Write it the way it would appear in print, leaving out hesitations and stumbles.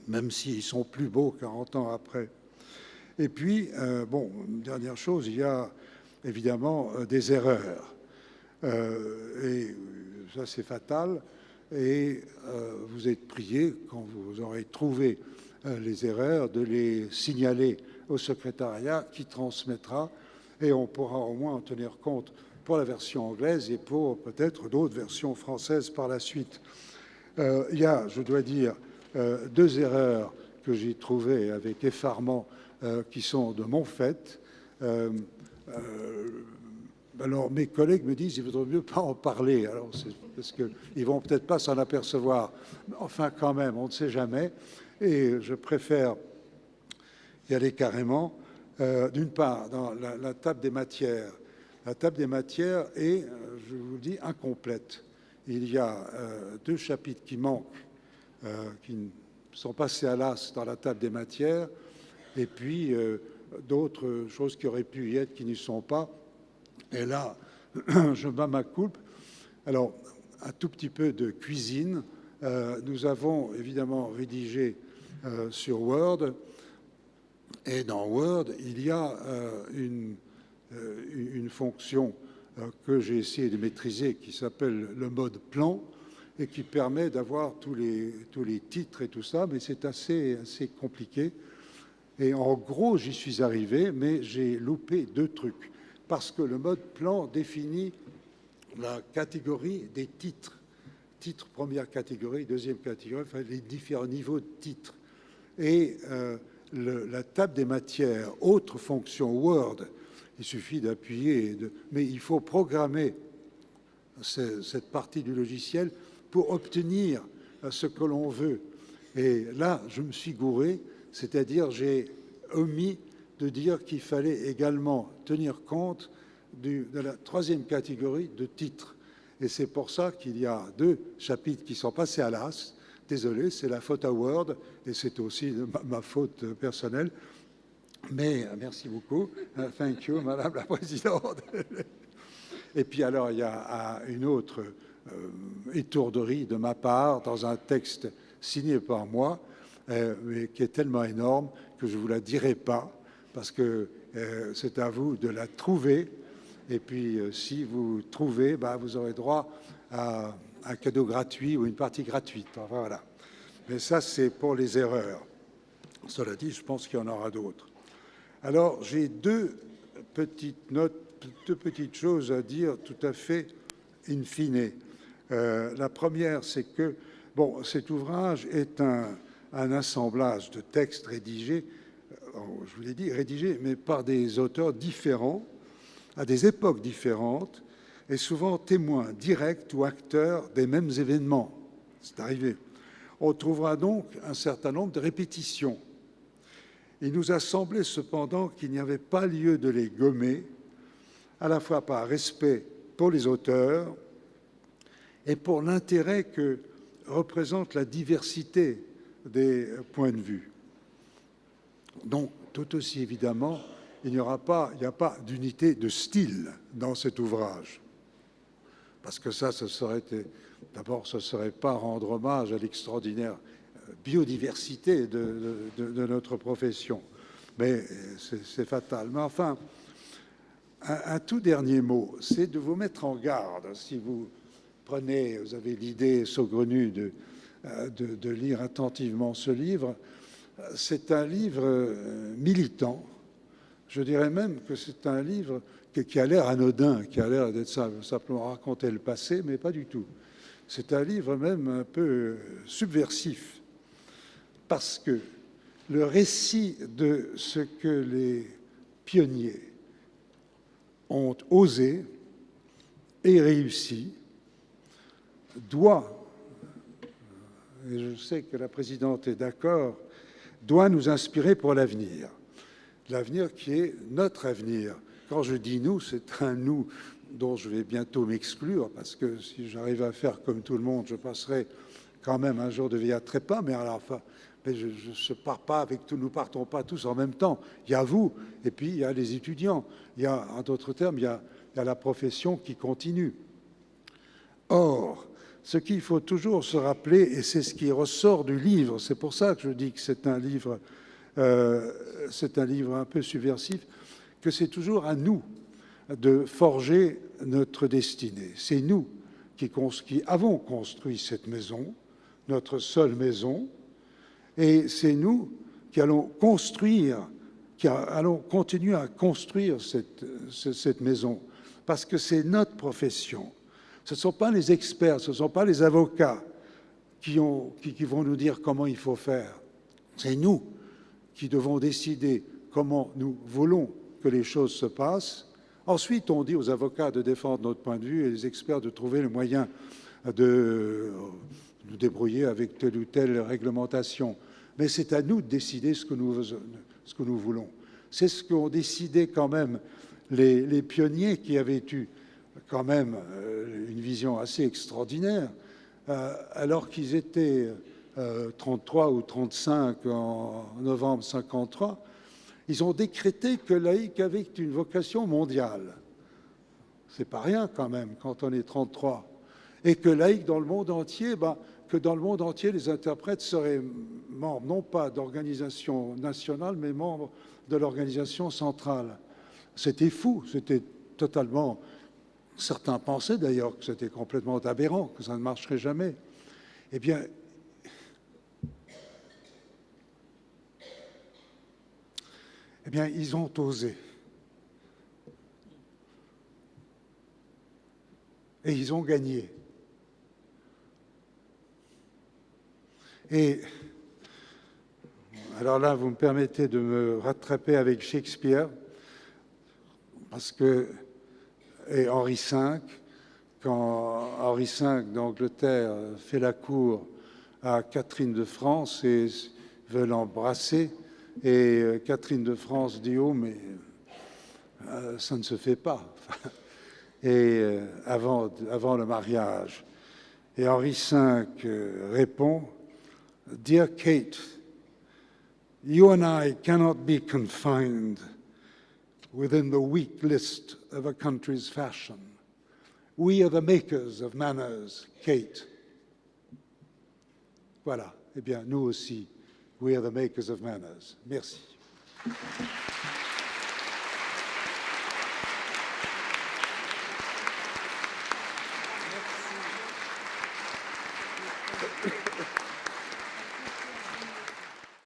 même s'ils sont plus beaux 40 ans après. Et puis, bon, une dernière chose, il y a évidemment des erreurs. Et ça, c'est fatal. Et vous êtes prié, quand vous aurez trouvé les erreurs, de les signaler au secrétariat qui transmettra, et on pourra au moins en tenir compte pour la version anglaise et pour peut-être d'autres versions françaises par la suite. Il y a, je dois dire, deux erreurs que j'ai trouvées avec effarement qui sont de mon fait. Alors, mes collègues me disent qu'il vaudrait mieux pas en parler. Alors, c'est parce qu'ils vont peut-être pas s'en apercevoir. Enfin, quand même, on ne sait jamais. Et je préfère y aller carrément. D'une part, dans la table des matières. La table des matières est, je vous le dis, incomplète. Il y a deux chapitres qui manquent, qui sont passés à l'as dans la table des matières, et puis d'autres choses qui auraient pu y être qui n'y sont pas. Et là, je bats ma coupe. Alors, un tout petit peu de cuisine. Nous avons évidemment rédigé sur Word. Et dans Word, il y a une fonction que j'ai essayé de maîtriser qui s'appelle le mode plan et qui permet d'avoir tous les titres et tout ça, mais c'est assez compliqué. Et en gros, j'y suis arrivé, mais j'ai loupé deux trucs. Parce que le mode plan définit la catégorie des titres. Titre, première catégorie, deuxième catégorie, enfin les différents niveaux de titres. Et la table des matières, autre fonction Word, il suffit d'appuyer, mais il faut programmer cette partie du logiciel pour obtenir ce que l'on veut. Et là, je me suis gouré, c'est-à-dire j'ai omis de dire qu'il fallait également tenir compte de la troisième catégorie de titres. Et c'est pour ça qu'il y a deux chapitres qui sont passés à l'as. Désolé, c'est la faute à Word, et c'est aussi ma faute personnelle. Mais merci beaucoup. Thank you, Madame la Présidente. Et puis alors, il y a une autre étourderie de ma part dans un texte signé par moi, mais qui est tellement énorme que je ne vous la dirai pas, parce que c'est à vous de la trouver. Et puis, si vous trouvez, bah, vous aurez droit à un cadeau gratuit ou une partie gratuite. Enfin, voilà. Mais ça, c'est pour les erreurs. Cela dit, je pense qu'il y en aura d'autres. Alors, j'ai deux petites notes, deux petites choses à dire tout à fait in fine. La première, c'est que bon, cet ouvrage est un assemblage de textes rédigés, je vous l'ai dit, rédigés, mais par des auteurs différents, à des époques différentes, et souvent témoins directs ou acteurs des mêmes événements. C'est arrivé. On trouvera donc un certain nombre de répétitions. Il nous a semblé cependant qu'il n'y avait pas lieu de les gommer, à la fois par respect pour les auteurs et pour l'intérêt que représente la diversité des points de vue. Donc, tout aussi évidemment, il n'y a pas d'unité de style dans cet ouvrage. Parce que ça, d'abord, ce ne serait pas rendre hommage à l'extraordinaire biodiversité de notre profession. Mais c'est fatal. Mais enfin, un tout dernier mot, c'est de vous mettre en garde. Si vous avez l'idée saugrenue de lire attentivement ce livre, c'est un livre militant. Je dirais même que c'est un livre qui a l'air anodin, qui a l'air d'être simplement raconter le passé, mais pas du tout. C'est un livre même un peu subversif, parce que le récit de ce que les pionniers ont osé et réussi doit, et je sais que la présidente est d'accord, doit nous inspirer pour l'avenir. L'avenir qui est notre avenir. Quand je dis nous, c'est un nous dont je vais bientôt m'exclure, parce que si j'arrive à faire comme tout le monde, je passerai quand même un jour de vie à trépas, mais alors, enfin, mais je ne pars pas avec tout, nous partons pas tous en même temps. Il y a vous, et puis il y a les étudiants. Il y a, en d'autres termes, il y a la profession qui continue. Or, ce qu'il faut toujours se rappeler, et c'est ce qui ressort du livre, c'est pour ça que je dis que c'est un livre un peu subversif, que c'est toujours à nous de forger notre destinée. C'est nous qui avons construit cette maison, notre seule maison, et c'est nous qui allons continuer à construire cette maison, parce que c'est notre profession. Ce ne sont pas les experts, ce ne sont pas les avocats qui vont nous dire comment il faut faire. C'est nous qui devons décider comment nous voulons que les choses se passent. Ensuite, on dit aux avocats de défendre notre point de vue et les experts de trouver le moyen de nous débrouiller avec telle ou telle réglementation. Mais c'est à nous de décider ce que nous voulons. C'est ce qu'ont décidé quand même les pionniers qui avaient eu quand même une vision assez extraordinaire, alors qu'ils étaient 33 ou 35 en novembre 53, ils ont décrété que laïque avait une vocation mondiale. C'est pas rien quand même quand on est 33. Et que laïque dans le monde entier, que dans le monde entier, les interprètes seraient membres, non pas d'organisation nationale, mais membres de l'organisation centrale. C'était fou, c'était totalement... Certains pensaient d'ailleurs que c'était complètement aberrant, que ça ne marcherait jamais. Eh bien, ils ont osé. Et ils ont gagné. Et alors là, vous me permettez de me rattraper avec Shakespeare, parce que, et Henri V, quand Henri V d'Angleterre fait la cour à Catherine de France et veut l'embrasser, et Catherine de France dit « Oh, mais ça ne se fait pas », et avant le mariage. Et Henri V répond « Dear Kate, you and I cannot be confined within the weak list of a country's fashion. We are the makers of manners, Kate. » Voilà. Eh bien, nous aussi, we are the makers of manners. Merci.